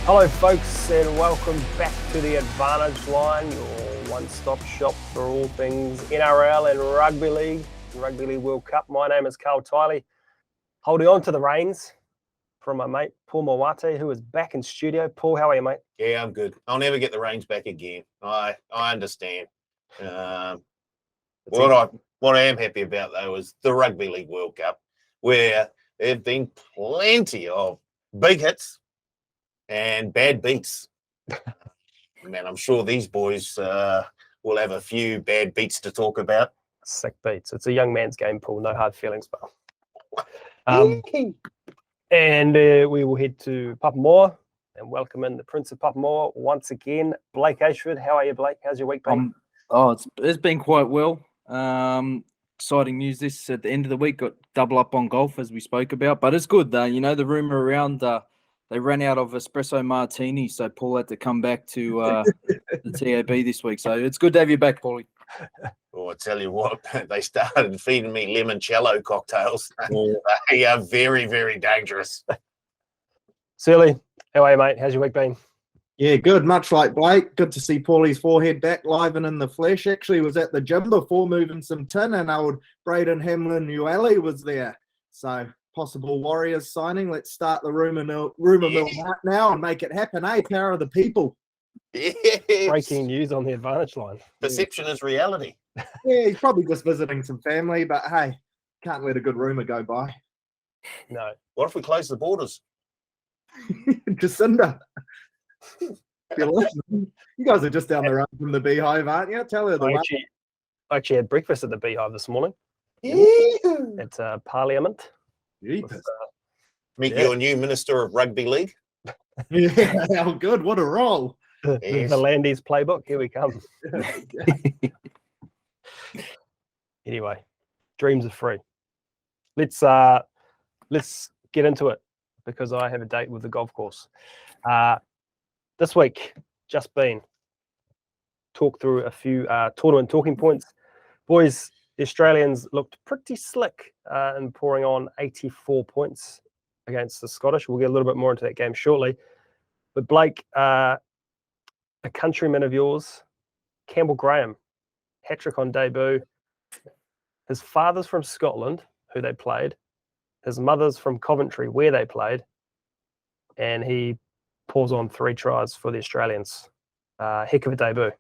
Hello folks and welcome back to the Advantage Line, your one-stop shop for all things NRL and Rugby League World Cup. My name is Carl Tiley, holding on to the reins from my mate Paul Mawate, who is back in studio. Paul, how are you, mate? Yeah, I'm good. I'll never get the reins back again. I understand. What I am happy about, though, is the Rugby League World Cup, where there have been plenty of big hits and bad beats. Man, I'm sure these boys will have a few bad beats to talk about. Sick beats. It's a young man's game, Paul. No hard feelings, pal. And we will head to Papamoa and welcome in the Prince of Papamoa once again, Blake Ashford. How are you, Blake? How's your week been? It's been quite well. Exciting news this at the end of the week. Got double up on golf, as we spoke about, but it's good. You know, the rumor around they ran out of espresso martini, so Paul had to come back to the TAB this week. So it's good to have you back, Paulie. Oh, I tell you what, they started feeding me limoncello cocktails. They are very, very dangerous. Sealy, how are you, mate? How's your week been? Yeah, good. Much like Blake. Good to see Paulie's forehead back live and in the flesh. Actually was at the gym before moving some tin, and old Braden Hamlin-Uele was there. So possible Warriors signing. Let's start the rumour mill now and make it happen. Power of the people. Yes. Breaking news on the Advantage Line. Perception is reality. Yeah, he's probably just visiting some family, but hey, can't let a good rumour go by. No. What if we close the borders? Jacinda. If you're listening, you guys are just down the road from the Beehive, aren't you? Tell her the way. I actually had breakfast at the Beehive this morning. Yeah. At Parliament. Jeepers. Meet your new Minister of Rugby League. Yeah, how good. What a role. The Landy's playbook. Here we come. Anyway, dreams are free. Let's get into it because I have a date with the golf course. This week, just been talk through a few tournament talking points. Boys, the Australians looked pretty slick in pouring on 84 points against the Scottish. We'll get a little bit more into that game shortly. But Blake, a countryman of yours, Campbell Graham, hat-trick on debut. His father's from Scotland, who they played. His mother's from Coventry, where they played. And he pours on 3 tries for the Australians. Heck of a debut.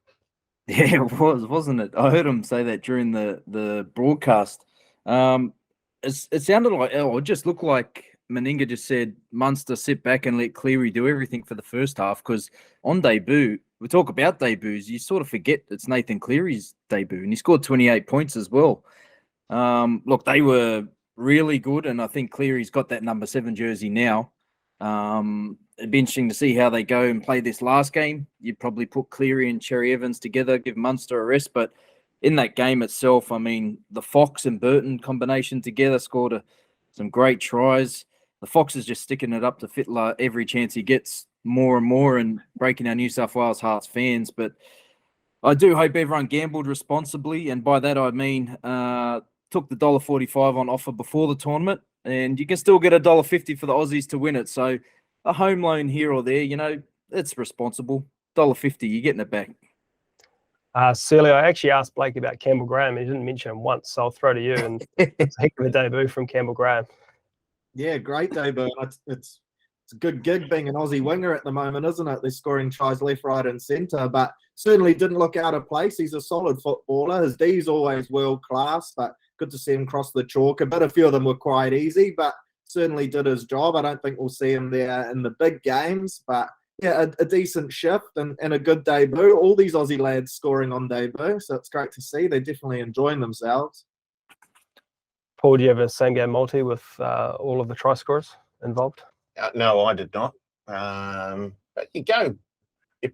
Yeah, it was, wasn't it? I heard him say that during the broadcast. It sounded like, it just looked like Meninga just said, Munster, sit back and let Cleary do everything for the first half, because on debut, we talk about debuts, you sort of forget it's Nathan Cleary's debut, and he scored 28 points as well. Look, they were really good, and I think Cleary's got that number 7 jersey now. It'd be interesting to see how they go and play this last game. You'd probably put Cleary and Cherry Evans together, give Munster a rest, but in that game itself, I mean, the Fox and Burton combination together scored some great tries. The Fox is just sticking it up to Fittler every chance he gets, more and more, and breaking our New South Wales Hearts fans. But I do hope everyone gambled responsibly, and by that I mean took the $1.45 on offer before the tournament, and you can still get $1.50 for the Aussies to win it. So a home loan here or there, you know, it's responsible. $1.50, you're getting it back. Celia, I actually asked Blake about Campbell Graham. He didn't mention him once, so I'll throw to you. And it's a heck of a debut from Campbell Graham. Yeah, great debut. It's a good gig being an Aussie winger at the moment, isn't it? They're scoring tries left, right, and centre, but certainly didn't look out of place. He's a solid footballer. His D's always world class, but good to see him cross the chalk. A few of them were quite easy, but certainly did his job. I don't think we'll see him there in the big games, but yeah, a decent shift and a good debut. All these Aussie lads scoring on debut, so it's great to see. They're definitely enjoying themselves. Paul, do you have a same game multi with all of the try scorers involved? No, I did not. But you go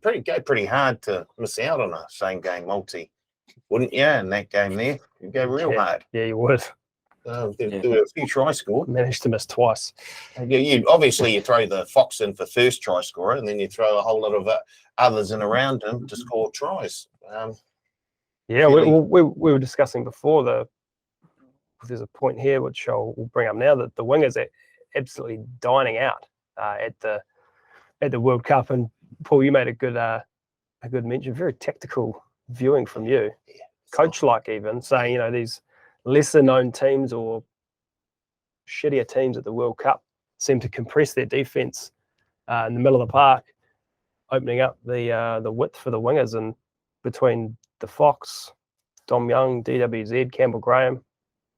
pretty hard to miss out on a same game multi, wouldn't you? In that game there, you go real hard. Yeah, you would. There were a few try scored. Managed to miss twice. You obviously you throw the Fox in for first try scorer, and then you throw a whole lot of others in around him to score tries. Yeah, we were discussing before there's a point here which we'll bring up now, that the wingers are absolutely dining out at the at the World Cup. And Paul, you made a good mention. Very tactical viewing from you, coach-like even, saying, you know, these lesser-known teams or shittier teams at the World Cup seem to compress their defence in the middle of the park, opening up the width for the wingers. And between the Fox, Dom Young, DWZ, Campbell Graham,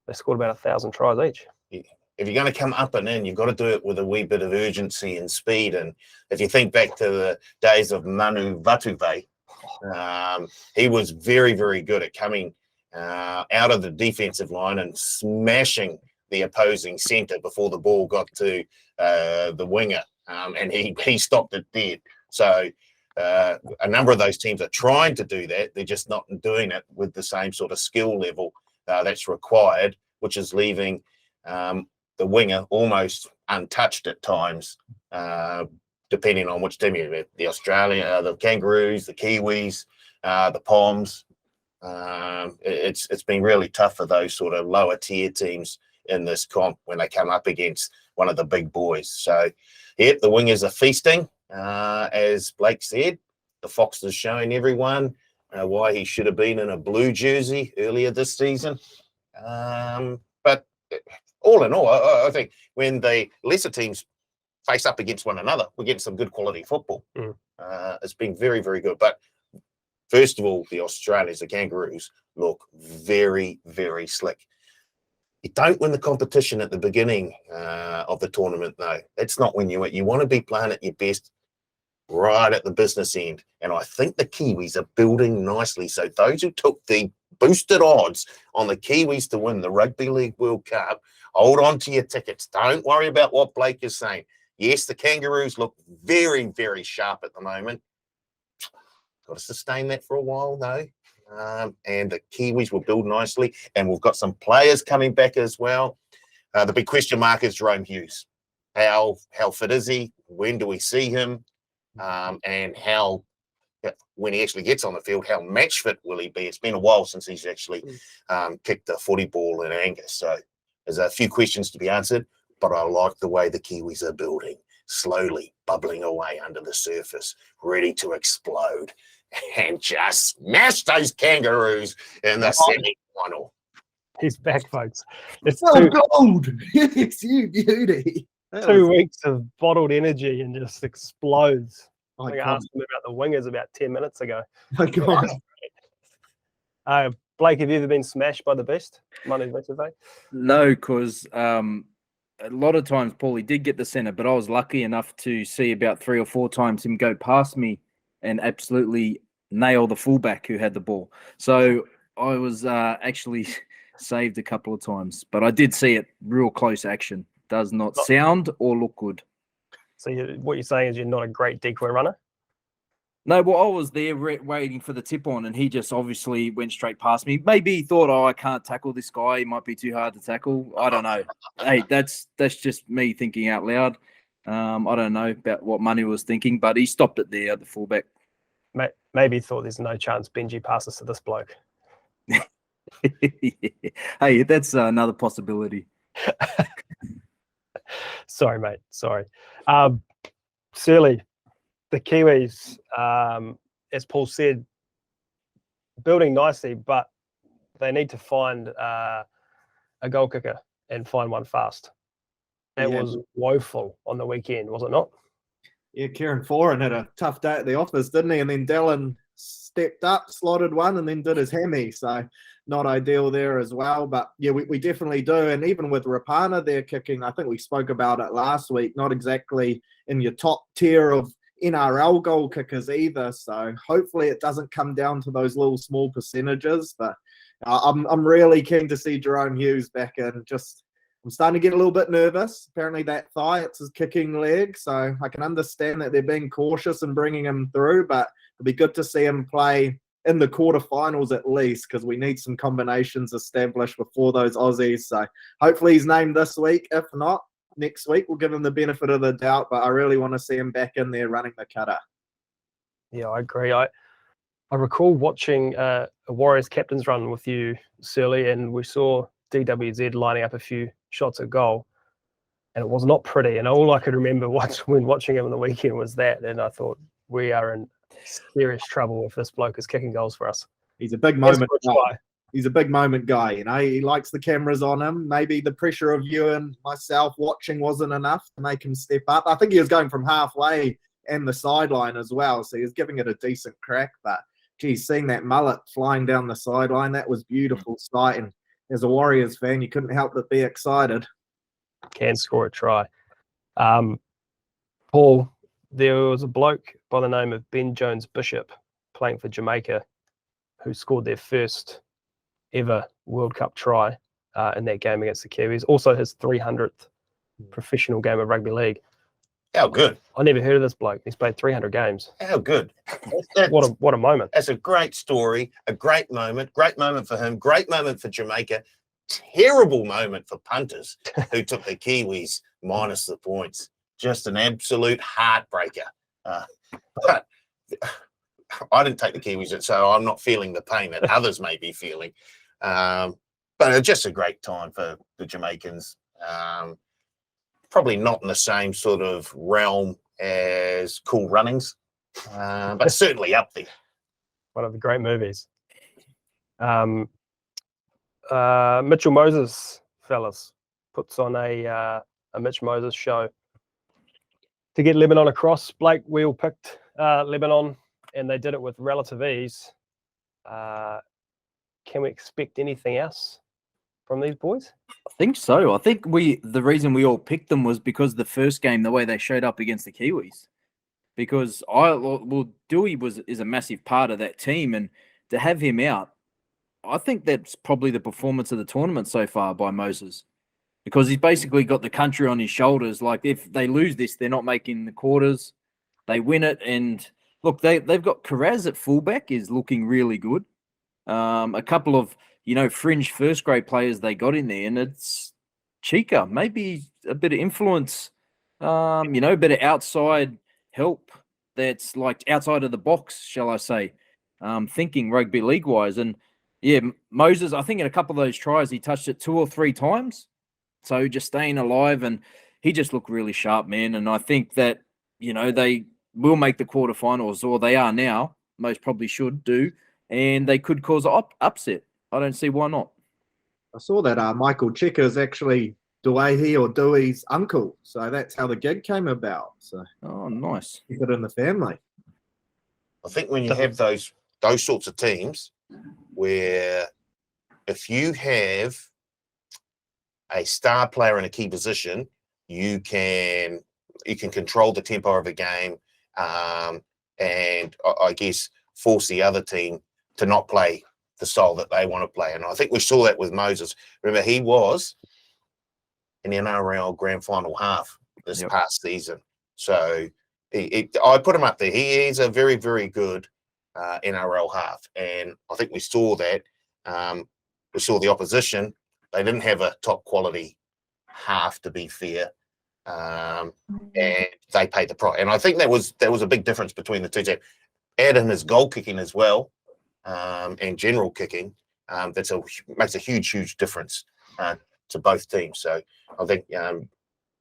they scored about 1,000 tries each. If you're going to come up and in, you've got to do it with a wee bit of urgency and speed. And if you think back to the days of Manu Vatuve, he was very, very good at coming out of the defensive line and smashing the opposing centre before the ball got to the winger, and he stopped it dead. So a number of those teams are trying to do that. They're just not doing it with the same sort of skill level that's required, which is leaving the winger almost untouched at times, depending on which team you're with. The Australia, the Kangaroos, the Kiwis, the Poms. It's been really tough for those sort of lower tier teams in this comp when they come up against one of the big boys. So, yep, the wingers are feasting, as Blake said. The Fox is showing everyone why he should have been in a blue jersey earlier this season. But all in all, I think when the lesser teams face up against one another, we're getting some good quality football. It's been very, very good. But first of all, the Australians, the Kangaroos, look very, very slick. You don't win the competition at the beginning of the tournament, though. That's not when you want to be playing at your best right at the business end. And I think the Kiwis are building nicely. So those who took the boosted odds on the Kiwis to win the Rugby League World Cup, hold on to your tickets. Don't worry about what Blake is saying. Yes, the Kangaroos look very, very sharp at the moment. Got to sustain that for a while, though. And the Kiwis will build nicely. And we've got some players coming back as well. The big question mark is Jerome Hughes. How fit is he? When do we see him? And how, when he actually gets on the field, how match fit will he be? It's been a while since he's actually kicked a footy ball in Angus. So there's a few questions to be answered, but I like the way the Kiwis are building, slowly bubbling away under the surface, ready to explode and just smash those Kangaroos in the semi-final. He's back, folks. It's gold! Yes, you beauty. 2 weeks of bottled energy and just explodes. My I God. asked him about the wingers about 10 minutes ago. My God. Blake, have you ever been smashed by the best? Manu Vatuve? No, because a lot of times Paulie did get the centre, but I was lucky enough to see about 3 or 4 times him go past me and absolutely nail the fullback who had the ball. So I was actually saved a couple of times, but I did see it real close action. Does not sound or look good. So what you're saying is you're not a great decoy runner? No, well, I was there waiting for the tip on, and he just obviously went straight past me. Maybe he thought, I can't tackle this guy. He might be too hard to tackle. I don't know. Hey, that's just me thinking out loud. I don't know about what Manu was thinking, but he stopped it there at the fullback. Maybe he thought there's no chance Benji passes to this bloke. Hey, that's another possibility. Sorry, mate. Sorry. Surly, the Kiwis, as Paul said, building nicely, but they need to find a goal kicker and find one fast. It was woeful on the weekend, was it not? Yeah, Kieran Foran had a tough day at the office, didn't he? And then Dallin stepped up, slotted one, and then did his hammy. So not ideal there as well. But yeah, we definitely do. And even with Rapana there kicking, I think we spoke about it last week, not exactly in your top tier of NRL goal kickers either. So hopefully it doesn't come down to those little small percentages. But I'm really keen to see Jerome Hughes back in. I'm starting to get a little bit nervous. Apparently that thigh, it's his kicking leg. So I can understand that they're being cautious and bringing him through, but it'll be good to see him play in the quarterfinals at least, because we need some combinations established before those Aussies. So hopefully he's named this week. If not, next week we'll give him the benefit of the doubt, but I really want to see him back in there running the cutter. Yeah, I agree. I recall watching a Warriors captain's run with you, Surly, and we saw DWZ lining up a few shots at goal. and it was not pretty. And all I could remember when watching him on the weekend was that. And I thought, we are in serious trouble if this bloke is kicking goals for us. He's a big moment guy. He's a big moment guy. You know, he likes the cameras on him. Maybe the pressure of you and myself watching wasn't enough to make him step up. I think he was going from halfway and the sideline as well, so he was giving it a decent crack. But geez, seeing that mullet flying down the sideline, that was beautiful sight. And as a Warriors fan, you couldn't help but be excited. Can score a try. Paul, there was a bloke by the name of Ben Jones Bishop playing for Jamaica who scored their first ever World Cup try in that game against the Kiwis. Also his 300th professional game of rugby league. How good. I never heard of this bloke. He's played 300 games. How good. What a moment. That's a great story, a great moment for him, great moment for Jamaica, terrible moment for punters who took the Kiwis minus the points. Just an absolute heartbreaker. But I didn't take the Kiwis, so I'm not feeling the pain that others may be feeling. But it's just a great time for the Jamaicans. Probably not in the same sort of realm as Cool Runnings, but certainly up there. One of the great movies. Mitchell Moses, fellas, puts on a Mitch Moses show to get Lebanon across. Blake, we all picked Lebanon, and they did it with relative ease. Can we expect anything else from these boys? I think so. I think the reason we all picked them was because the first game, the way they showed up against the Kiwis. Because Dewey is a massive part of that team, and to have him out, I think that's probably the performance of the tournament so far by Moses, because he's basically got the country on his shoulders. Like, if they lose this, they're not making the quarters. They win it, and look, they've got Karaz at fullback is looking really good. A couple of fringe first grade players they got in there, and it's Chica, maybe a bit of influence, a bit of outside help that's like outside of the box, shall I say, thinking rugby league wise. And yeah, Moses, I think in a couple of those tries, he touched it 2 or 3 times. So just staying alive, and he just looked really sharp, man. And I think that, they will make the quarterfinals, or they are now, most probably should do, and they could cause an upset. I don't see why not. I saw that Michael Cheika is actually Dewey's uncle. So that's how the gig came about. So nice. Keep it in the family. I think when you have those sorts of teams where if you have a star player in a key position, you can control the tempo of a game, and I guess force the other team to not play the style that they want to play. And I think we saw that with Moses. Remember, he was in the NRL grand final half this past season. So I put him up there. He is a very, very good NRL half. And I think we saw that. We saw the opposition. They didn't have a top quality half, to be fair. And they paid the price. And I think that was a big difference between the two teams. Add in his goal kicking as well, and general kicking. Makes a huge difference to both teams. So I think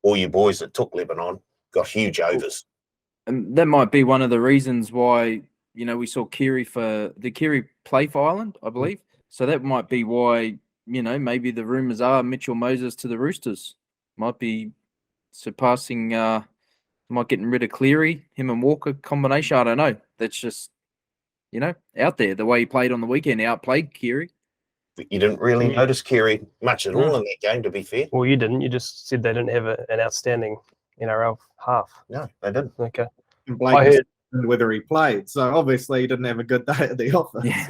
all you boys that took Lebanon got huge overs. And that might be one of the reasons why, we saw Kiri play for Ireland, I believe. So that might be why, maybe the rumours are Mitchell Moses to the Roosters might be surpassing, might getting rid of Cleary, him and Walker combination. I don't know. That's just, out there. The way he played on the weekend, he outplayed Kiri. You didn't really notice Kiri much at all in that game, to be fair. Well, you didn't. You just said they didn't have an outstanding NRL half. No, they didn't. Okay. And Blake heard whether he played. So obviously he didn't have a good day at the office. Yeah.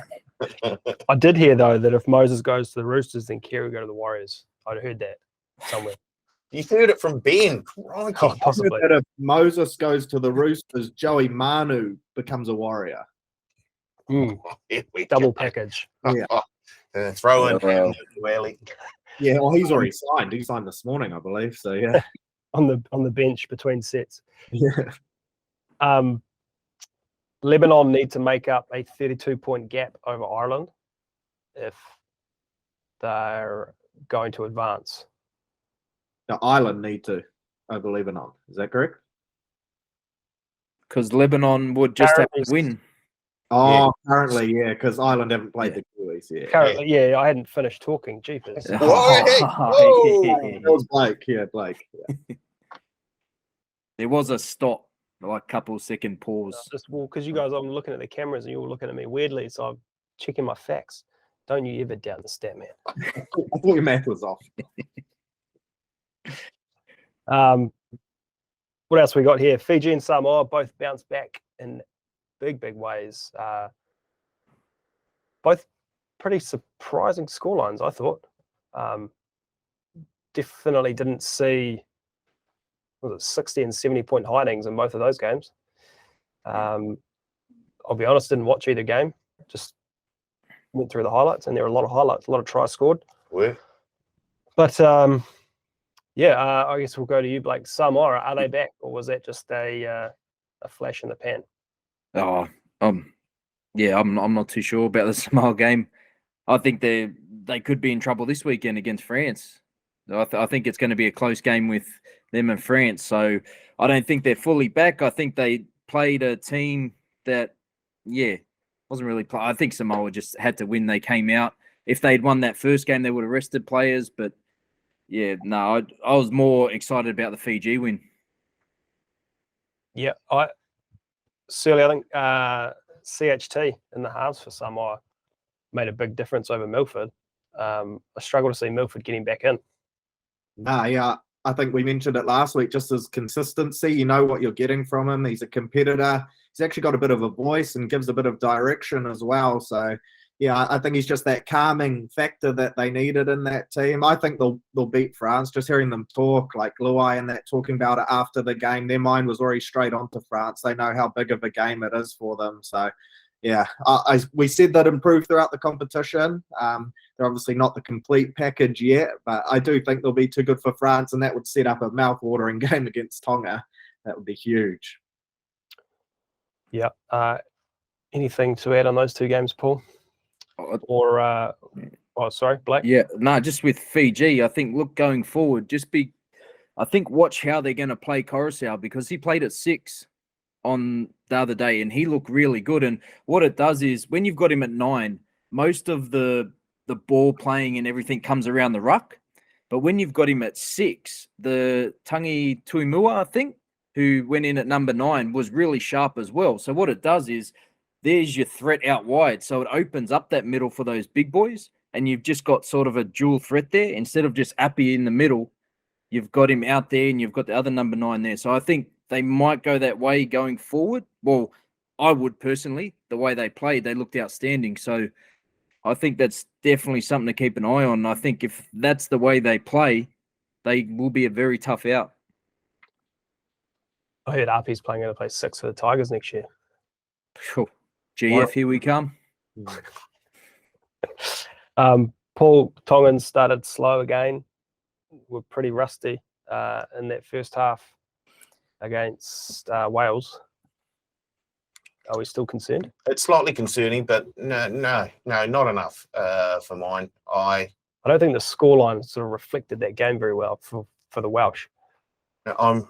I did hear, though, that if Moses goes to the Roosters, then Kiri will go to the Warriors. I'd heard that somewhere. You heard it from Ben. Crikey. Oh, possibly. That if Moses goes to the Roosters, Joey Manu becomes a Warrior. Double package. Yeah. Throw in Early. Yeah, well, he's already signed. He signed this morning, I believe. So yeah, on the bench between sets. Yeah. Lebanon need to make up a 32-point gap over Ireland if they're going to advance. The Ireland need to over Lebanon. Is that correct? Because Lebanon would just have to Currently- win. Oh, currently, yeah, because Ireland haven't played Yeah. the Kiwis. Yeah, Currently, yeah, I hadn't finished talking. Jeepers. Whoa, hey, whoa. it was Blake. Yeah, Blake. Yeah. There was a stop, like couple second pause. Just because you guys, I'm looking at the cameras and you're looking at me weirdly, so I'm checking my facts. Don't you ever doubt the stat man. I thought your math was off. What else we got here? Fiji and Samoa both bounced back in big ways. Both pretty surprising scorelines, I thought. Definitely didn't see, was it 60 and 70 point hidings in both of those games. I'll be honest, didn't watch either game. Just went through the highlights, and there were a lot of highlights, a lot of tries scored. Where? But yeah, I guess we'll go to you, Blake. Samoa, are they back, or was that just a flash in the pan? Oh, yeah, I'm not too sure about the Samoa game. I think they could be in trouble this weekend against France. I think it's going to be a close game with them and France. So I don't think they're fully back. I think they played a team that, yeah, wasn't really. I think Samoa just had to win. They came out. If they'd won that first game, they would have rested players. But yeah, no, I was more excited about the Fiji win. Yeah, I think CHT in the halves for Samoa made a big difference over Milford. I struggle to see Milford getting back in. Nah, yeah, I think we mentioned it last week. Just his consistency, you know what you're getting from him. He's a competitor. He's actually got a bit of a voice and gives a bit of direction as well. So, yeah, I think he's just that calming factor that they needed in that team. I think they'll beat France. Just hearing them talk, like Luai and that, talking about it after the game, their mind was already straight onto France. They know how big of a game it is for them. So, yeah, we said that improve throughout the competition. They're obviously not the complete package yet, but I do think they'll be too good for France, and that would set up a mouth-watering game against Tonga. That would be huge. Yeah. Anything to add on those two games, Paul? Or, sorry, Blake? Yeah, no, just with Fiji, I think, look, going forward, watch how they're going to play Coruscant, because he played at 6 on the other day and he looked really good. And what it does is when you've got him at 9, most of the ball playing and everything comes around the ruck. But when you've got him at 6, the Tangi Tuimua, I think, who went in at number 9, was really sharp as well. So what it does is there's your threat out wide. So it opens up that middle for those big boys, and you've just got sort of a dual threat there. Instead of just Appy in the middle, you've got him out there and you've got the other number 9 there. So I think they might go that way going forward. Well, I would personally. The way they played, they looked outstanding. So I think that's definitely something to keep an eye on. I think if that's the way they play, they will be a very tough out. I heard RP's playing going to play 6 for the Tigers next year. Phew. GF, here we come. Paul, Tongans started slow again. Were pretty rusty in that first half against Wales. Are we still concerned? It's slightly concerning, but no, not enough for mine. I don't think the scoreline sort of reflected that game very well for the Welsh. I'm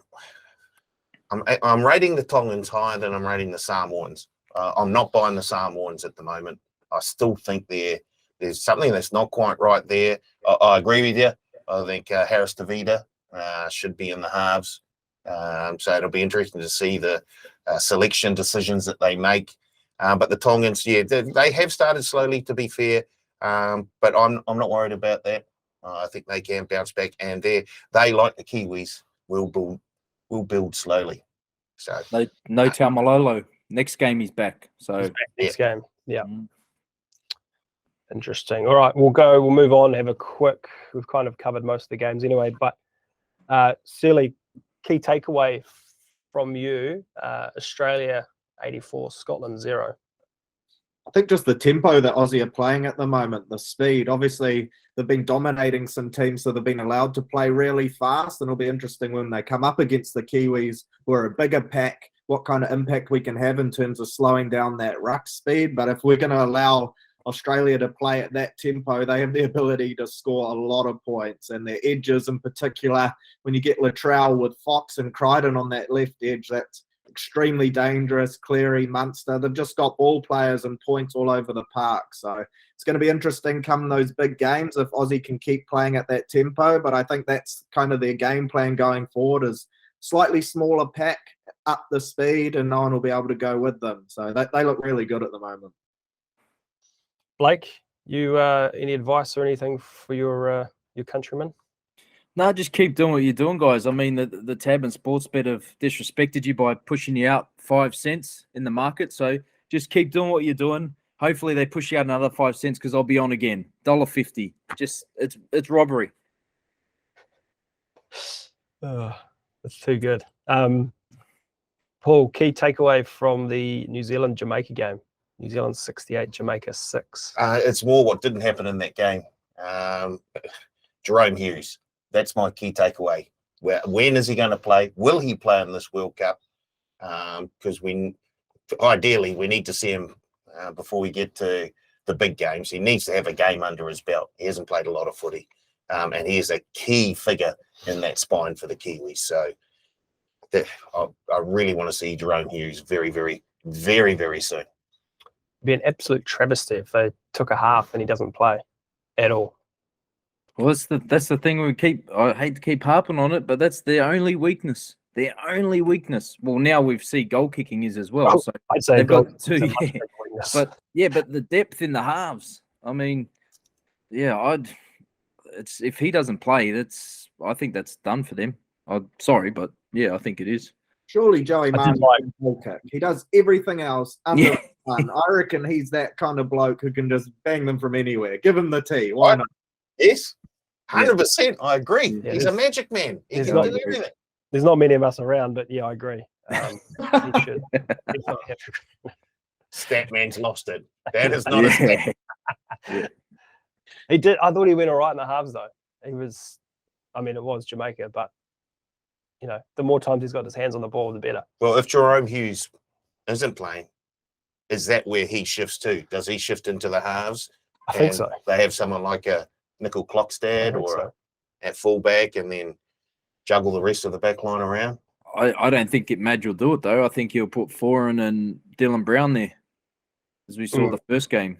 rating the Tongans higher than I'm rating the Samoans. I'm not buying the Samoans at the moment. I still think there's something that's not quite right there. I agree with you. I think Harris Tavita should be in the halves. So it'll be interesting to see the selection decisions that they make. But the Tongans, yeah, they have started slowly, to be fair. But I'm not worried about that. I think they can bounce back, and they like the Kiwis will build slowly. So no Taumalolo. Next game he's back. So next game, yeah. Interesting. All right, we'll move on, have a quick, we've kind of covered most of the games anyway, but Sealy, key takeaway from you, Australia 84, Scotland 0. I think just the tempo that Aussie are playing at the moment, the speed. Obviously, they've been dominating some teams, so they've been allowed to play really fast, and it'll be interesting when they come up against the Kiwis, who are a bigger pack, what kind of impact we can have in terms of slowing down that ruck speed. But if we're going to allow Australia to play at that tempo, they have the ability to score a lot of points. And their edges in particular, when you get Latrell with Fox and Crichton on that left edge, that's extremely dangerous. Cleary, Munster, they've just got ball players and points all over the park. So it's going to be interesting come those big games if Aussie can keep playing at that tempo. But I think that's kind of their game plan going forward, is slightly smaller pack, up the speed, and no one will be able to go with them. So they look really good at the moment. Blake, you any advice or anything for your countrymen? No, just keep doing what you're doing, guys. I mean, the Tab and Sportsbet have disrespected you by pushing you out 5 cents in the market. So just keep doing what you're doing. Hopefully they push you out another 5 cents, because I'll be on again. $1.50. Just it's robbery. That's too good. Paul, key takeaway from the New Zealand-Jamaica game. New Zealand 68, Jamaica 6. It's more what didn't happen in that game. Jerome Hughes. That's my key takeaway. When is he going to play? Will he play in this World Cup? Because ideally we need to see him before we get to the big games. He needs to have a game under his belt. He hasn't played a lot of footy, and he is a key figure in that spine for the Kiwis. So I really want to see Jerome Hughes very, very, very, very soon. It'd be an absolute travesty if they took a half and he doesn't play at all. Well, that's the thing I hate to keep harping on it, but that's their only weakness. Their only weakness. Well, now we've seen goal kicking is as well. So I'd say they've goal got two. Yeah. But the depth in the halves. I mean, yeah, if he doesn't play, I think that's done for them. I'm sorry, but yeah, I think it is. Surely Joey Martin can ball kick. He does everything else under the sun. I reckon he's that kind of bloke who can just bang them from anywhere. Give him the tee. Why not? Yes, 100%. I agree. Yeah, He's a magic man. He can do everything. There's not many of us around, but yeah, I agree. He should. He's not happy. Statman's lost it. That is not a stat. He did. I thought he went all right in the halves, though. It was Jamaica, but the more times he's got his hands on the ball, the better. Well, if Jerome Hughes isn't playing, is that where he shifts to? Does he shift into the halves? I think so. They have someone like a Nickel Clockstad or at fullback, and then juggle the rest of the back line around. I don't think Madge will do it, though. I think he'll put Foran and Dylan Brown there, as we saw the first game.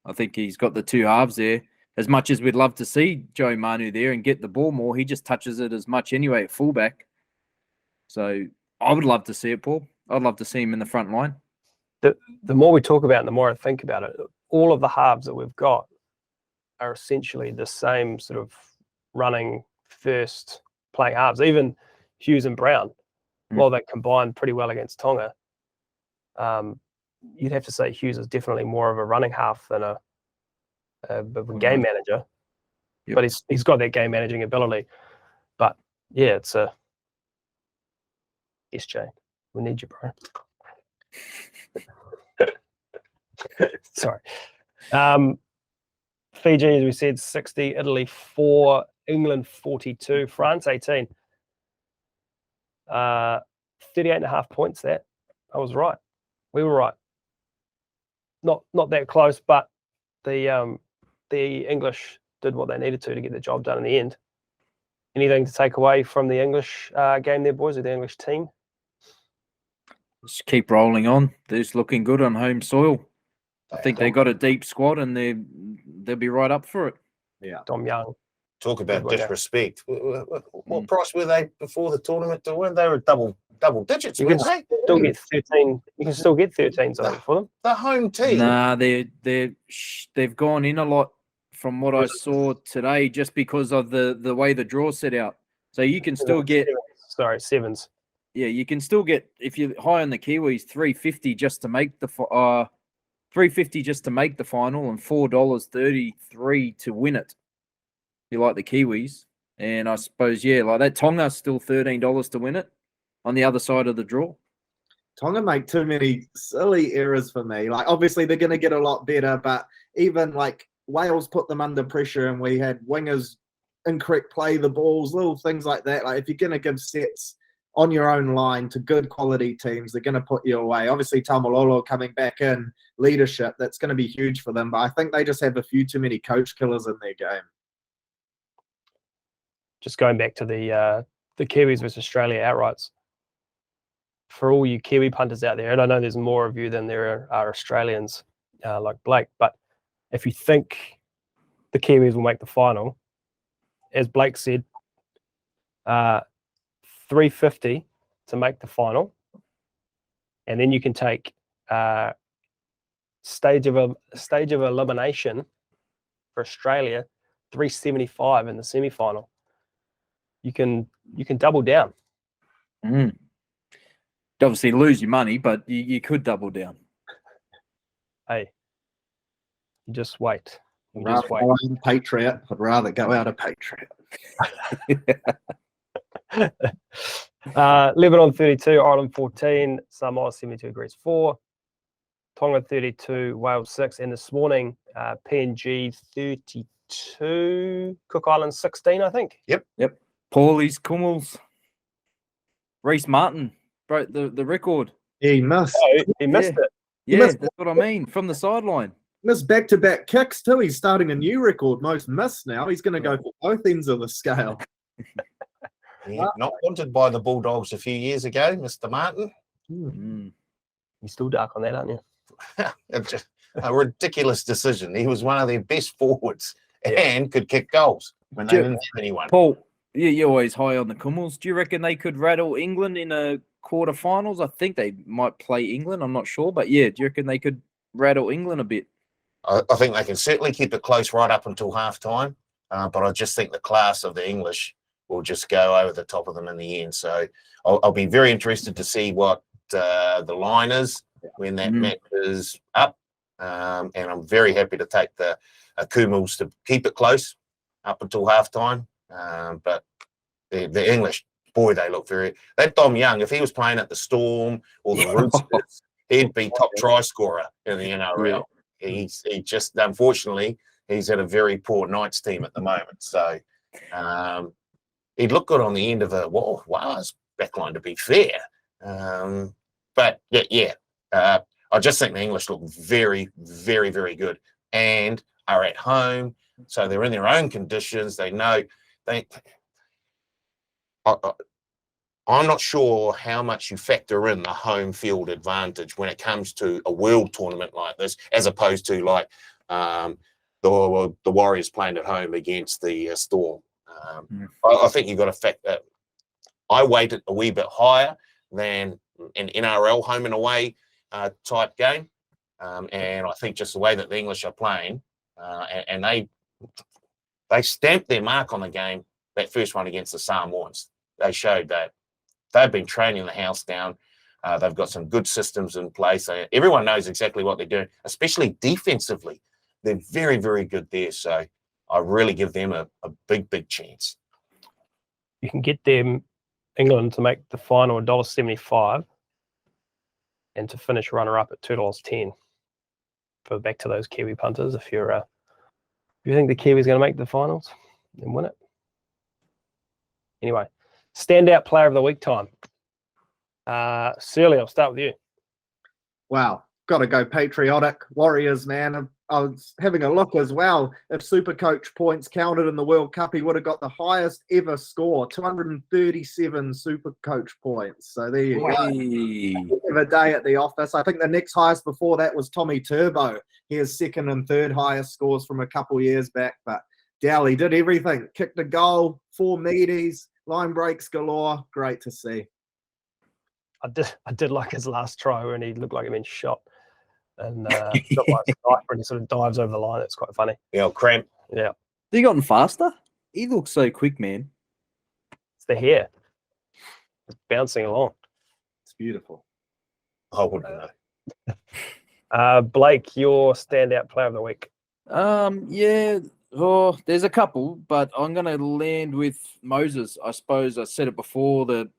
I think he's got the two halves there. As much as we'd love to see Joe Manu there and get the ball more, he just touches it as much anyway at fullback. So I would love to see it, Paul. I'd love to see him in the front line. The more we talk about it, the more I think about it. All of the halves that we've got are essentially the same sort of running first playing halves. Even Hughes and Brown, while they combined pretty well against Tonga, you'd have to say Hughes is definitely more of a running half than a game manager. Yep. But he's got that game managing ability. But yeah, it's a Jane. We need you, bro. Sorry. Fiji, as we said, 60, Italy 4, England 42, France 18. 38.5 points there. I was right. We were right. Not that close, but the English did what they needed to get the job done in the end. Anything to take away from the English game there, boys, or the English team? Just keep rolling on. They're just looking good on home soil. I think they got a deep squad, and they'll be right up for it. Yeah, Dom Young. Talk about disrespect. What price were they before the tournament to win? They were double digits. You can still get 13. You can still get 13s for them. The home team. Nah, they've gone in a lot from what I saw today, just because of the way the draw set out. So you can still get sevens. Yeah, you can still get, if you're high on the Kiwis, $3.50 just to make the $3.50 just to make the final, and $4.33 to win it. You like the Kiwis, and I suppose like that Tonga's still $13 to win it on the other side of the draw. Tonga make too many silly errors for me. Like, obviously they're going to get a lot better, but even like Wales put them under pressure, and we had wingers incorrect play the balls, little things like that. Like, if you're going to give sets on your own line to good quality teams, they're going to put you away. Obviously, Tamalolo coming back in leadership, that's going to be huge for them. But I think they just have a few too many coach killers in their game. Just going back to the Kiwis versus Australia outrights. For all you Kiwi punters out there, and I know there's more of you than there are Australians like Blake, but if you think the Kiwis will make the final, as Blake said, 350 to make the final, and then you can take stage of elimination for Australia, 375 in the semi-final. You can double down. Obviously lose your money, but you could double down. Hey, just wait. I'd rather go out a Patriot. I'd rather go out a Patriot. Lebanon 32, Ireland 14, Samoa 72, Greece 4, Tonga 32, Wales 6, and this morning PNG 32, Cook Islands 16, I think. Yep. Paulies, Kummels, Reece Martin broke the record. He missed. Oh, he missed it. Yeah, missed that's what I mean. From the sideline. Missed back-to-back kicks too. He's starting a new record, most missed now. He's going to go for both ends of the scale. Yeah, not wanted by the Bulldogs a few years ago, Mr. Martin. You're still dark on that, aren't you? Just a ridiculous decision. He was one of their best forwards and could kick goals when they didn't have anyone. Paul, you're always high on the Kummels. Do you reckon they could rattle England in a quarterfinals? I think they might play England. I'm not sure, but yeah, do you reckon they could rattle England a bit? I think they can certainly keep it close right up until half time, but I just think the class of the English will just go over the top of them in the end. So I'll be very interested to see what the line is when that match is up, and I'm very happy to take the Kummels to keep it close up until half time. But the English, boy, they look very. That Dom Young, if he was playing at the Storm or the Roosters, he'd be top try scorer in the NRL. He just, unfortunately, he's at a very poor Knights team at the moment. So he'd look good on the end of a Wales backline, to be fair. But I just think the English look very, very, very good and are at home. So they're in their own conditions. They know I'm not sure how much you factor in the home field advantage when it comes to a world tournament like this, as opposed to like the Warriors playing at home against the Storm. I think you've got to factor. I weight it a wee bit higher than an NRL home and away type game, and I think just the way that the English are playing, and they stamped their mark on the game. That first one against the Samoans, they showed that they've been training the house down. They've got some good systems in place. Everyone knows exactly what they're doing, especially defensively. They're very, very good there. So I really give them a big, big chance. You can get them, England, to make the final $1.75 and to finish runner-up at $2.10. For back to those Kiwi punters, if you think the Kiwi's going to make the finals and win it. Anyway, standout player of the week time. Surly, I'll start with you. Wow, got to go patriotic. Warriors, man. I was having a look as well. If Supercoach points counted in the World Cup, he would have got the highest ever score, 237 Supercoach points. So there you go. Have a day at the office. I think the next highest before that was Tommy Turbo. He has second and third highest scores from a couple years back. But Dowley did everything. Kicked a goal, 4 meaties, line breaks galore. Great to see. I did like his last try when he looked like he'd been shot. And shot by a sniper and he sort of dives over the line. It's quite funny. Yeah, cramp. Yeah. Has he gotten faster? He looks so quick, man. It's the hair. It's bouncing along. It's beautiful. I wouldn't know. Blake, your standout player of the week. Yeah. Oh, there's a couple, but I'm going to land with Moses. I suppose I said it before, the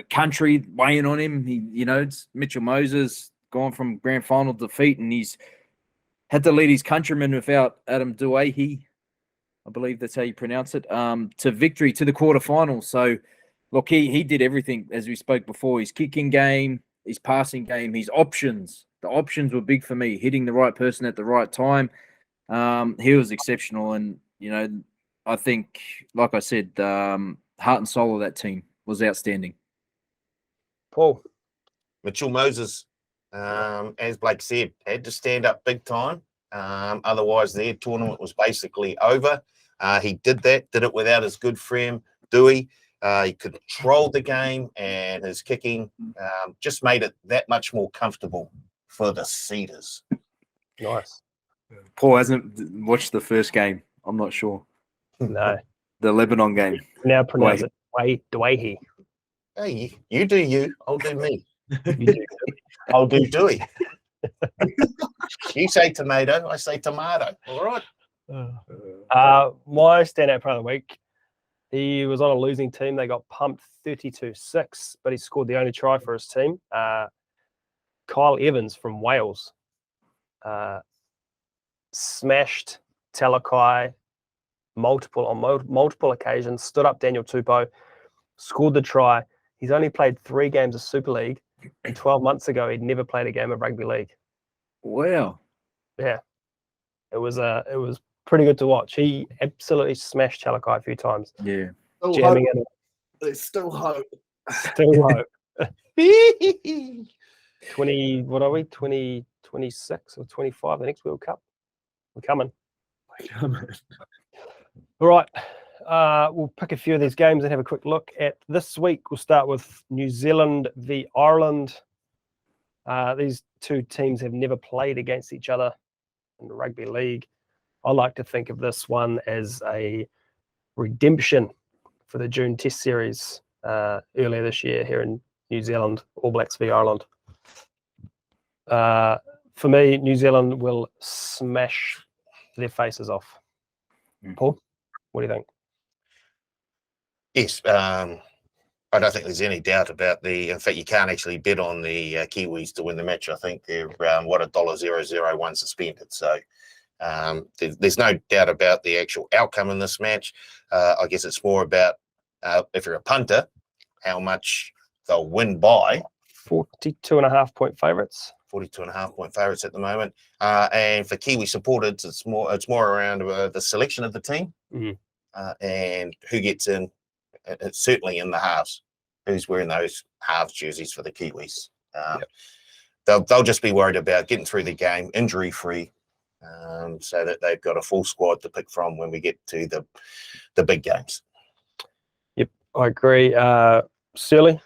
country weighing on him. It's Mitchell Moses gone from grand final defeat, and he's had to lead his countrymen without Adam Duahi, I believe that's how you pronounce it, to victory, to the quarterfinals. So look, he did everything as we spoke before. His kicking game, his passing game, his options. The options were big for me. Hitting the right person at the right time. He was exceptional, and I think, like I said, heart and soul of that team was outstanding. Paul. Mitchell Moses, as Blake said, had to stand up big time. Otherwise, their tournament was basically over. He did it without his good friend, Dewey. He controlled the game, and his kicking just made it that much more comfortable for the Cedars. Nice. Paul hasn't watched the first game. I'm not sure. No. The Lebanon game. Now pronounce it Dwayhe. Hey, you do you. I'll do me. You do. I'll do Dewey. You say tomato, I say tomato. All right. My standout player of the week, he was on a losing team. They got pumped 32-6, but he scored the only try for his team. Kyle Evans from Wales smashed Talakai on multiple occasions, stood up Daniel Tupou, scored the try. He's only played 3 games of Super League, and 12 months ago he'd never played a game of rugby league. Wow. Yeah, it was pretty good to watch. He absolutely smashed Talakai a few times. Yeah, jamming in. There's still hope. Still hope. 20, what are we? 2026 or 25, the next World Cup. We're coming. All right. We'll pick a few of these games and have a quick look at this week. We'll start with New Zealand v Ireland. These two teams have never played against each other in the rugby league. I like to think of this one as a redemption for the June Test series earlier this year here in New Zealand, All Blacks v Ireland. For me, New Zealand will smash their faces off. Paul, what do you think? Yes, I don't think there's any doubt about in fact, you can't actually bet on the Kiwis to win the match. I think they're $1.001 suspended. So there's no doubt about the actual outcome in this match. I guess it's more about, if you're a punter, how much they'll win by. 42.5 point favourites. 42.5 point favourites at the moment. And for Kiwi supporters, it's more around the selection of the team and who gets in. It's certainly in the halves. Who's wearing those halves jerseys for the Kiwis? They'll just be worried about getting through the game injury free, so that they've got a full squad to pick from when we get to the big games. Yep, I agree. Surly?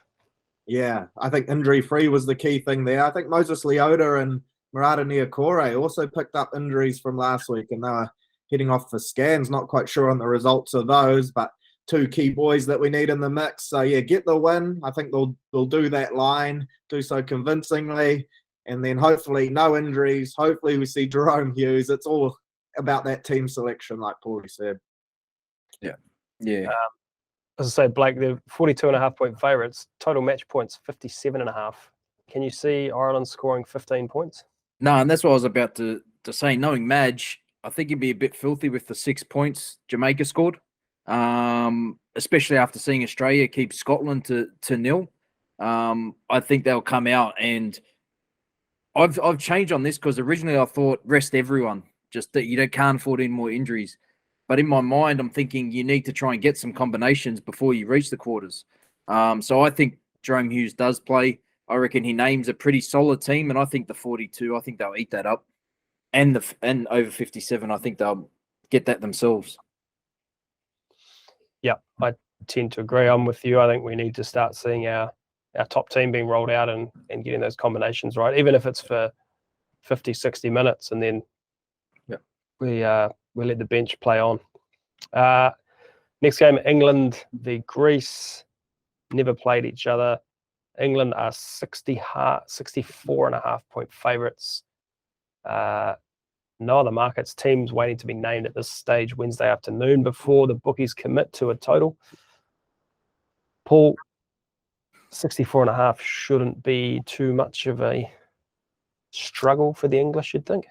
Yeah, I think injury-free was the key thing there. I think Moses Leota and Murata Niokore also picked up injuries from last week, and they were heading off for scans. Not quite sure on the results of those, but 2 key boys that we need in the mix. So, yeah, get the win. I think they'll do that line, do so convincingly, and then hopefully no injuries. Hopefully we see Jerome Hughes. It's all about that team selection, like Paulie said. Yeah. As I say, Blake, they're 42.5 point favourites. Total match points, 57.5. Can you see Ireland scoring 15 points? No, and that's what I was about to say. Knowing Madge, I think he'd be a bit filthy with the 6 points Jamaica scored, especially after seeing Australia keep Scotland to 0. I think they'll come out, and I've changed on this because originally I thought rest everyone, just that you can't afford any more injuries. But in my mind, I'm thinking you need to try and get some combinations before you reach the quarters. So I think Jerome Hughes does play. I reckon he names a pretty solid team, and I think the 42, I think they'll eat that up. And over 57, I think they'll get that themselves. Yeah, I tend to agree. I'm with you. I think we need to start seeing our top team being rolled out and getting those combinations right, even if it's for 50, 60 minutes, and then we let the bench play on. Next game, England v Greece. Never played each other. England are 64.5 point favourites. No other markets. Teams waiting to be named at this stage Wednesday afternoon before the bookies commit to a total. Paul, 64.5 shouldn't be too much of a struggle for the English, you'd think.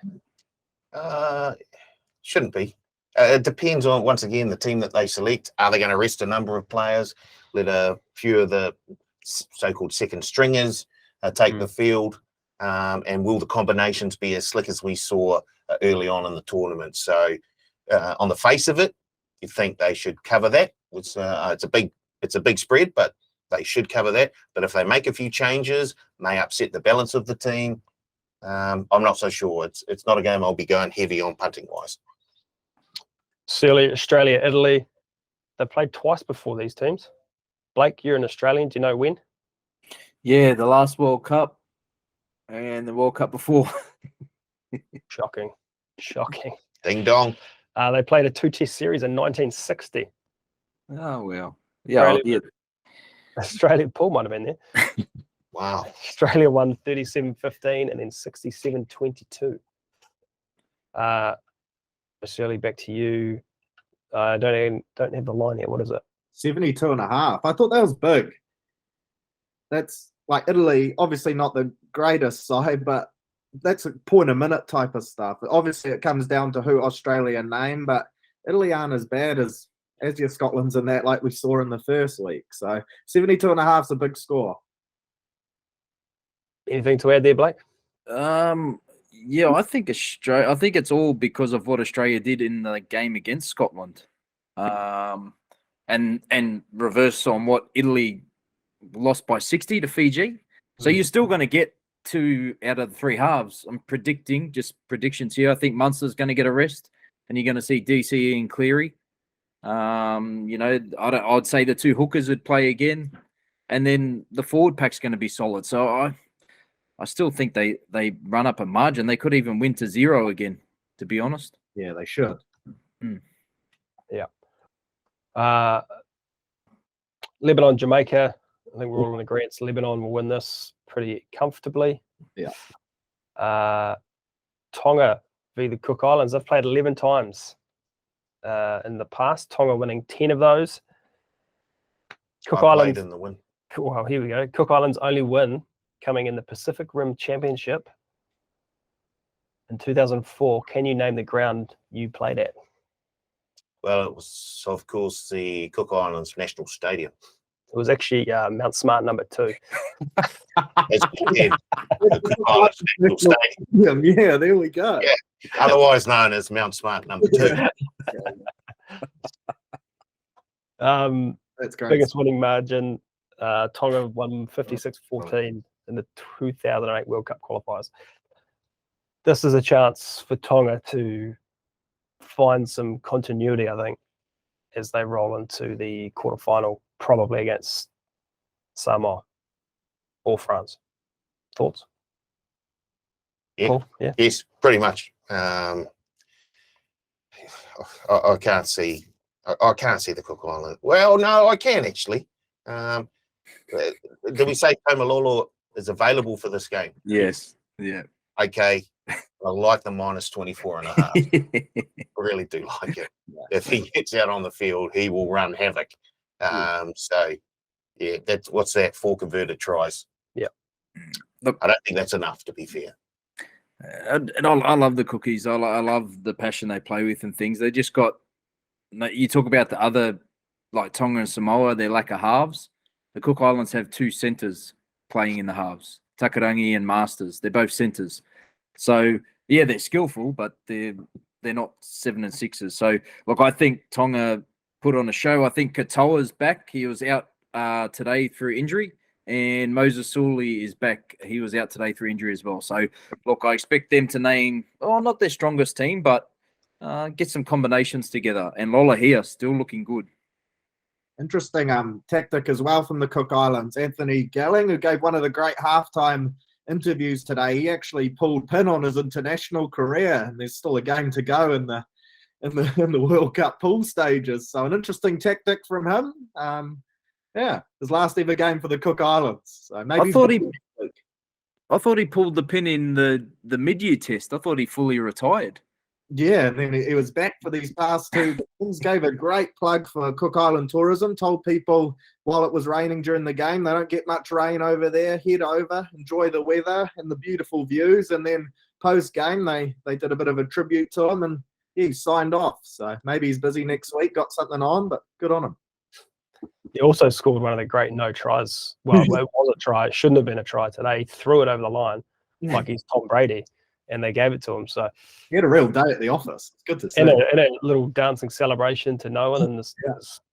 Shouldn't be. It depends on, once again, the team that they select. Are they going to rest a number of players? let a few of the so-called second stringers take the field, and will the combinations be as slick as we saw early on in the tournament? So on the face of it, you think they should cover that. It's a big spread, but they should cover that. But if they make a few changes, may upset the balance of the team. I'm not so sure. It's not a game I'll be going heavy on punting wise. Surely Australia, Italy, they played twice before these teams. Blake, you're an Australian. Do you know when? Yeah, the last World Cup and the World Cup before. Shocking. Ding dong. They played a 2-test series in 1960. Oh, well. Yeah, Australia, Paul might have been there. Wow. Australia won 37-15 and then 67-22. Shirley, back to you. I don't have the line here. What is it? 72.5. I thought that was big. That's like Italy, obviously not the greatest side, but that's a point a minute type of stuff. Obviously, it comes down to who Australia name, but Italy aren't as bad as your Scotland's in that, like we saw in the first week. So 72.5 is a big score. Anything to add there, Blake? Yeah, I think Australia. I think it's all because of what Australia did in the game against Scotland, and reverse on what Italy lost by 60 to Fiji. So you're still going to get 2 out of the 3 halves. I'm predicting, just predictions here. I think Munster's going to get a rest, and you're going to see DCE and Cleary. I'd say the 2 hookers would play again, and then the forward pack's going to be solid. So I still think they run up a margin. They could even win to 0 again, to be honest. Yeah, they should. Yeah. Lebanon, Jamaica. I think we're all in agreement. Lebanon will win this pretty comfortably. Yeah. Tonga v the Cook Islands. They've played 11 times in the past. Tonga winning 10 of those. Cook Islands in the win. Well, here we go. Cook Islands only win coming in the Pacific Rim Championship in 2004. Can you name the ground you played at? Well, it was, of course, the Cook Islands National Stadium. It was actually Mount Smart number 2. As we said, the Cook Islands National Stadium. Yeah, there we go. Yeah, otherwise known as Mount Smart number 2. That's great. Biggest winning margin. Tonga won 56-14 in the 2008 World Cup qualifiers. This is a chance for Tonga to find some continuity, I think, as they roll into the quarterfinal, probably against Samoa or France. Thoughts? Yeah. Paul? Yeah. Yes, pretty much. I can't see. I can't see the Cook Islands. Well, no, I can actually. Did we say Tomalolo is available for this game? Yes. Yeah. Okay. I like the minus 24.5. I really do like it. If he gets out on the field, he will run havoc. So, yeah, what's that? 4 converted tries. Yeah. Look, I don't think that's enough, to be fair. And I love the Cookies. I love the passion they play with and things. They just got. You talk about the other, like Tonga and Samoa, they lack a halves. The Cook Islands have 2 centres playing in the halves, Takarangi and Masters. They're both centres. So, yeah, they're skillful, but they're not 7 and 6s. So, look, I think Tonga put on a show. I think Katoa's back. He was out today through injury. And Moses Sully is back. He was out today through injury as well. So, look, I expect them to name, not their strongest team, but get some combinations together. And Lola here still looking good. Interesting tactic as well from the Cook Islands. Anthony Gelling, who gave one of the great halftime interviews today, he actually pulled pin on his international career, and there's still a game to go in the World Cup pool stages. So an interesting tactic from him. His last ever game for the Cook Islands. So maybe I thought he pulled the pin in the mid-year test. I thought he fully retired. Yeah, and then he was back for these past 2 games. Gave a great plug for Cook Island tourism. Told people while it was raining during the game, they don't get much rain over there. Head over, enjoy the weather and the beautiful views. And then post-game, they did a bit of a tribute to him, and he signed off. So maybe he's busy next week, got something on, but good on him. He also scored one of the great no tries. Well, it was a try. It shouldn't have been a try today. He threw it over the line like he's Tom Brady, and they gave it to him. So He had a real day at the office. It's good to see. and a little dancing celebration to no one, and it's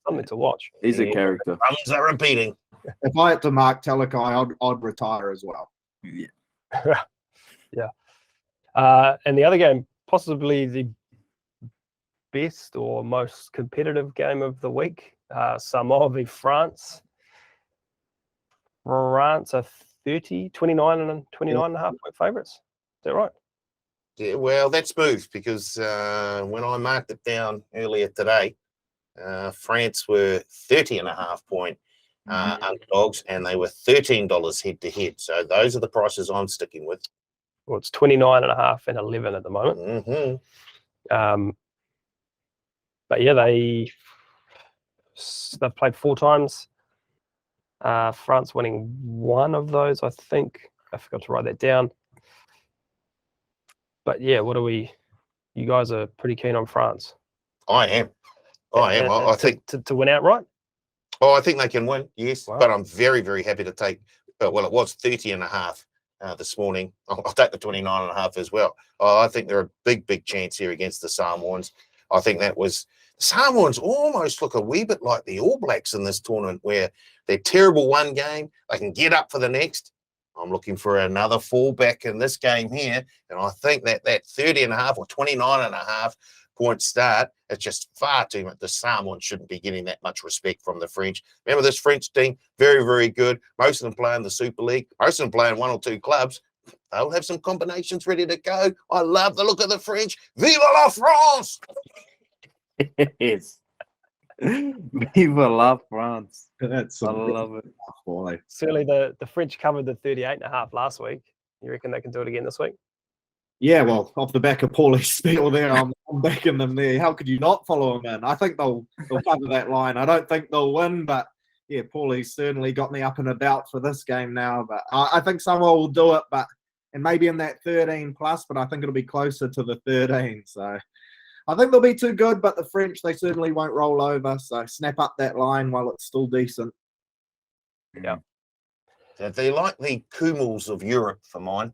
something to watch. He's a character. Runs are repeating. If I had to mark Talakai, I'd retire as well. Yeah. And the other game, possibly the best or most competitive game of the week, Samoa v France. France are 29 and a half point favourites. Is that right? Yeah, well, that's smooth because when I marked it down earlier today, France were 30.5 point underdogs, and they were $13 head to head. So those are the prices I'm sticking with. Well, it's 29 and a half and 11 at the moment. Mm-hmm. But yeah, they've played 4 times. France winning one of those, I think. I forgot to write that down. But yeah, you guys are pretty keen on France. I am. I think to win outright. Oh, I think they can win, yes. Wow. But I'm very, very happy to take, well, it was 30.5 this morning. I'll take the 29.5 as well. I think they're a big, big chance here against the Samoans. I think the Samoans almost look a wee bit like the All Blacks in this tournament, where they're terrible one game, they can get up for the next. I'm looking for another fallback in this game here, and I think that 30.5 or 29.5 point start, it's just far too much. The Samoans shouldn't be getting that much respect from the French. Remember, this French team, very, very good. Most of them play in the Super League. Most of them play in 1 or 2 clubs. They'll have some combinations ready to go. I love the look of the French. Vive la France! Yes. Viva la France. That's I love it. boy. Certainly the French covered the 38.5 last week. You reckon they can do it again this week? Yeah, well, off the back of Paulie's spiel there, I'm backing them there. How could you not follow them in? I think they'll cover that line. I don't think they'll win, but yeah, Paulie's certainly got me up and about for this game now. But I think Samoa will do it, and maybe in that 13 plus, but I think it'll be closer to the 13. So I think they'll be too good, but the French, they certainly won't roll over. So snap up that line while it's still decent. Yeah. They like the Kumals of Europe for mine.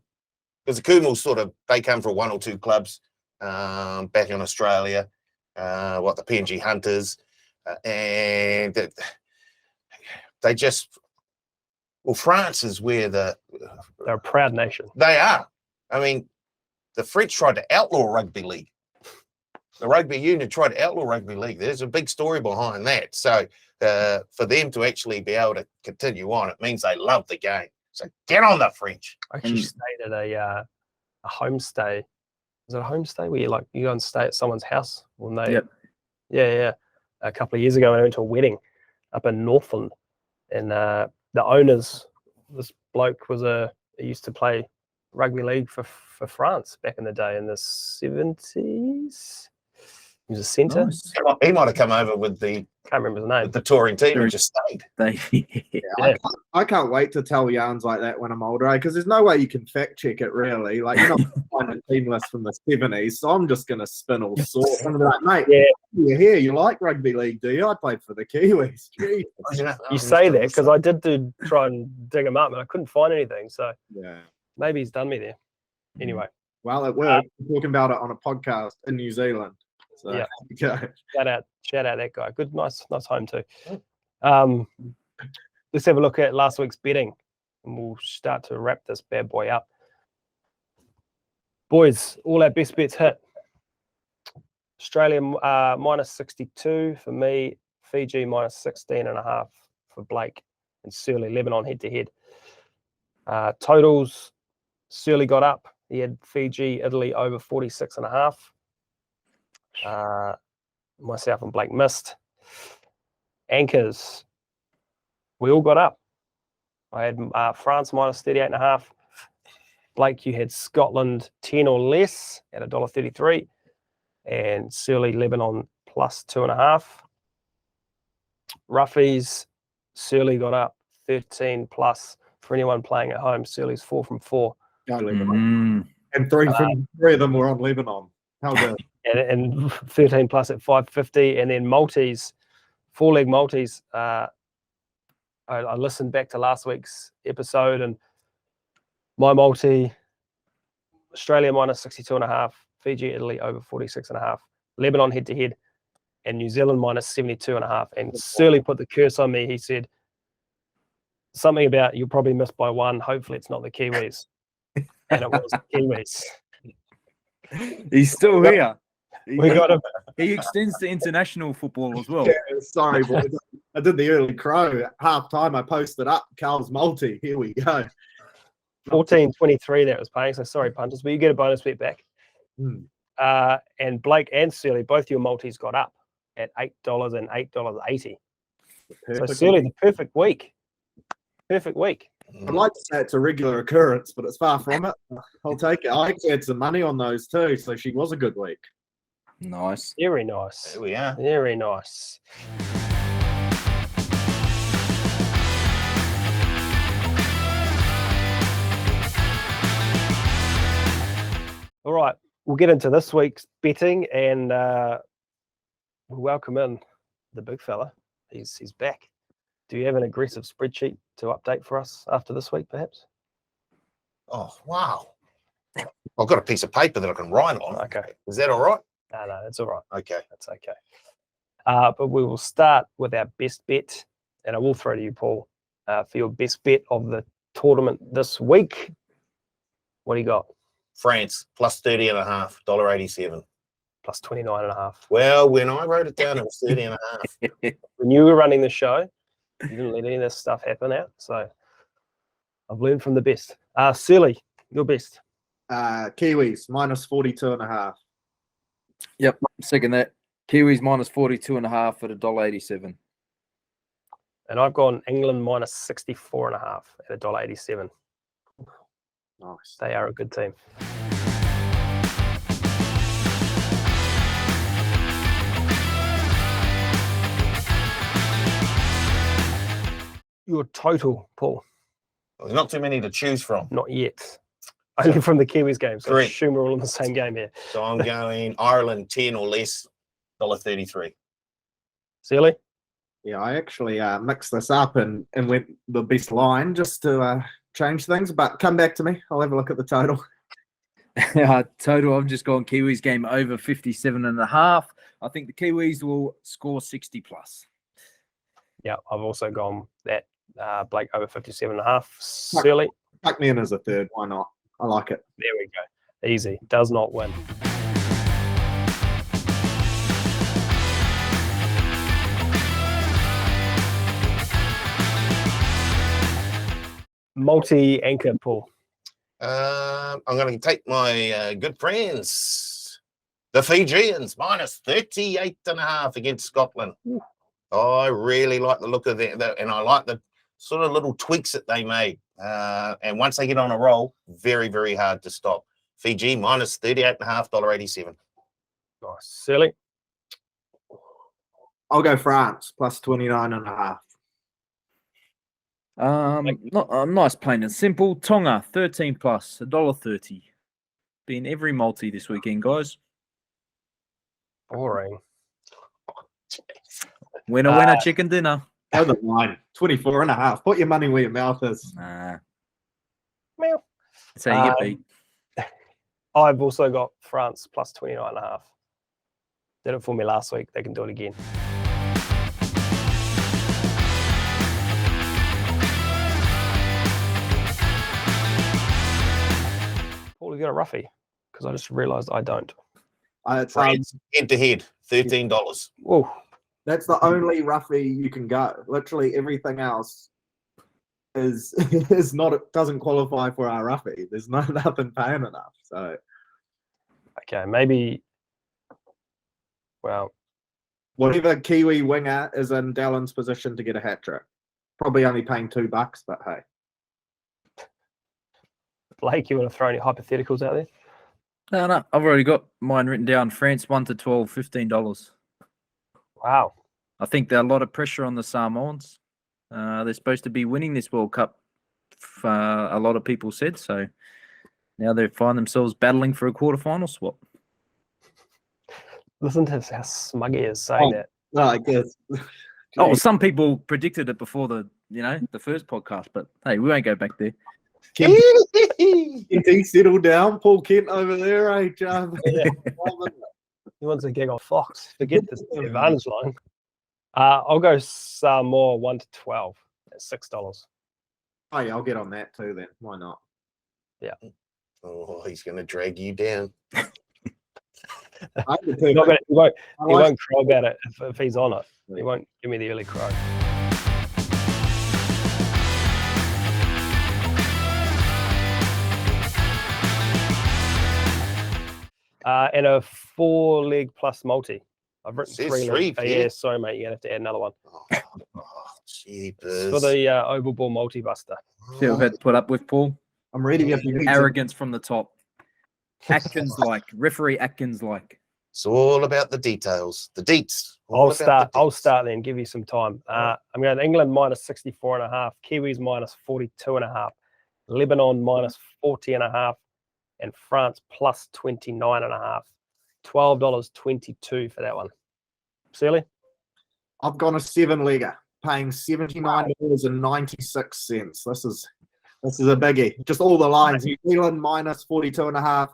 Because the Kumals they come from 1 or 2 clubs back in Australia, the PNG Hunters, and they just, France is where they're a proud nation. They are. I mean, the French tried to outlaw rugby league. The rugby union tried to outlaw rugby league. There's a big story behind that. So for them to actually be able to continue on, it means they love the game. So get on the French. I actually stayed at a homestay. Is it a homestay where you go and stay at someone's house when they? Yep. Yeah. A couple of years ago, I went to a wedding up in Northland, and the owners, this bloke he used to play rugby league for France back in the day in the 70s. He was a centre. Nice. He might have come over with Can't remember his name. the touring team and just stayed. I can't wait to tell yarns like that when I'm older, because there's no way you can fact check it really. Like, you're not finding a team list from the 70s, so I'm just going to spin all sorts. I'm like, mate, you're here. You like rugby league, do you? I played for the Kiwis. Jeez. You say that because I did try and dig him up, and I couldn't find anything. So Yeah. maybe he's done me there. Anyway, Well, it worked. We're talking about it on a podcast in New Zealand. So, Yeah. okay. shout out that guy. Good, nice home too. Let's have a look at last week's betting, and we'll start to wrap this bad boy up. Boys, all our best bets hit. Australia minus 62 for me. Fiji minus 16.5 for Blake, and Surly Lebanon head to head. Totals, Surly got up. He had Fiji, Italy over 46.5. Myself and Blake missed. Anchors, we all got up. I had France minus 38.5. Blake, you had Scotland 10 or less at $1.33, and Surly Lebanon plus 2.5. Roughies, Surly got up 13 plus for anyone playing at home. Surly's 4 from 4. Go Lebanon. And three of them were on Lebanon. How good. And 13 plus at 5.50, and then multis, 4-leg multis. I listened back to last week's episode, and my multi, Australia minus 62.5, Fiji, Italy over 46.5, Lebanon head to head, and New Zealand minus 72.5. And Surly put the curse on me. He said something about you'll probably miss by one. Hopefully it's not the Kiwis. And it was the Kiwis. He's still here. We got him. He extends to international football as well. Yeah, sorry, boys. I did the early crow. At half time, I posted up Carl's multi. Here we go. 14.23 that was paying. So sorry, punters, but you get a bonus bet back. And Blake and Surly, both your multis got up at $8 and $8.80. So Surly, the perfect week. Perfect week. I'd like to say it's a regular occurrence, but it's far from it. I'll take it. I actually had some money on those too, so she was a good week. Nice. Very nice. There we are. Very nice. All right, we'll get into this week's betting, and we'll welcome in the big fella. He's back. Do you have an aggressive spreadsheet to update for us after this week, perhaps? Oh, wow. I've got a piece of paper that I can write on. Okay. Is that all right? No, that's all right. Okay. That's okay. But we will start with our best bet, and I will throw to you, Paul, for your best bet of the tournament this week. What do you got? France plus 30.5, $1.87. Plus 29.5. Well, when I wrote it down, it was 30.5. When you were running the show, you didn't let any of this stuff happen out. So I've learned from the best. Surly, your best. Kiwis minus 42.5. Yep, second that. Kiwis minus 42.5 at $1.87. And I've gone England minus 64.5 at $1.87. Nice. They are a good team. Your total, Paul? There's not too many to choose from. Not yet. Only from the Kiwis game. So I Correct. assume we're all in the same game here. So I'm going Ireland 10 or less, $1.33. Surly? Yeah, I actually mixed this up and went the best line just to change things, but come back to me. I'll have a look at the total. Total, I've just gone Kiwis game over 57.5. I think the Kiwis will score 60 plus. Yeah, I've also gone that Blake over 57.5. Surly? Tuck me in as a third. Why not? I like it. There we go. Easy. Does not win. Multi-anchor, Paul. I'm going to take my good friends, the Fijians, minus 38.5 against Scotland. Ooh. I really like the look of that, and I like the sort of little tweaks that they made. And once they get on a roll, very, very hard to stop. Fiji minus 38.5, $1.87. Nice. Surly? I'll go France plus 29.5. Not nice, plain and simple. Tonga 13 plus $1.30. Be in every multi this weekend, guys. Boring. Winner, chicken dinner. Go the line. 24.5. Put your money where your mouth is. Nah, Meow. that's how you get beat. I've also got France plus 29.5. Did it for me last week. They can do it again. Paul, you got a roughie? Because I just realised I don't. It's, France head to head, $13. Whoa. that's the only roughie you can go. Literally everything else is doesn't qualify for our roughie. There's nothing paying enough. So Okay, maybe. Well, whatever Kiwi winger is in Dallon's position to get a hat trick. Probably only paying $2, but hey. Blake, you want to throw any hypotheticals out there? No, I've already got mine written down. France 1 to 12, $15. Wow. I think there's a lot of pressure on the Samoans. They're supposed to be winning this World Cup. A lot of people said so. Now they find themselves battling for a quarterfinal spot. Listen to how smug he is saying that. No, I guess. Oh, some people predicted it before the the first podcast. But hey, we won't go back there. Kent, he settled down. Paul Kent over there, eh, Chubb? Yeah. He wants a gig on Fox. Forget this advantage line. I'll go some more 1 to 12 at $6. Oh, yeah, I'll get on that too then. Why not? Oh, he's going to drag you down. He won't cry about it if he's on it. He won't give me the early crow. And a 4-leg plus multi. I've written Says 3 three, legs. Pierre. Yeah, sorry, mate. You're going to have to add another one. Jeepers. For the oval ball multi-buster. See what I've had to put up with, Paul. I'm ready if you need Arrogance from the top. Referee Atkins-like. It's all about the details. The deets. I'll start then, give you some time. I'm going England minus 64.5, Kiwis minus 42.5, Lebanon minus 40.5, and France plus 29.5. $12.22 for that one. Sealy? I've gone a 7-legger, paying $79.96. This is a biggie. Just all the lines. New Zealand minus 42.5,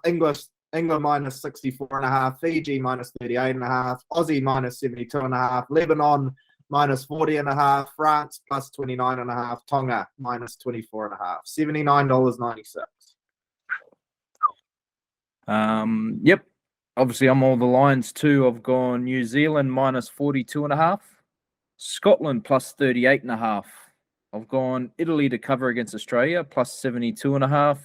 England minus 64.5, Fiji minus 38.5, Aussie minus 72.5, Lebanon minus 40.5, France plus 29.5, Tonga minus 24.5, $79.96. Yep. Obviously, I'm all the lines too. I've gone New Zealand minus 42.5, Scotland plus 38.5. I've gone Italy to cover against Australia plus 72.5,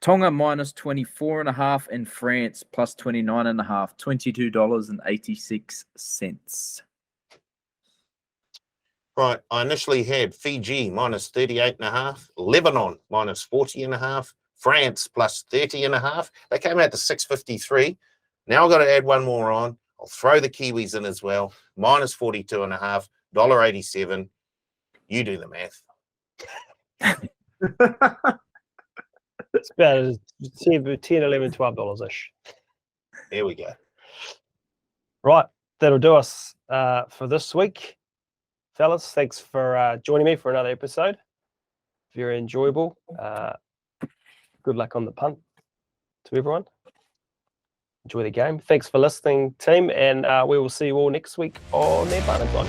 Tonga minus 24.5, and France plus 29.5, $22.86. Right. I initially had Fiji minus 38.5, Lebanon minus 40.5, France plus 30.5. They came out to 653. Now I've got to add one more on. I'll throw the Kiwis in as well. Minus 42.5, $1.87. You do the math. It's about $10, $11, $12-ish. There we go. Right. That'll do us for this week. Fellas, thanks for joining me for another episode. Very enjoyable. Good luck on the punt to everyone. Enjoy the game. Thanks for listening, team, and we will see you all next week on the Advantage Line.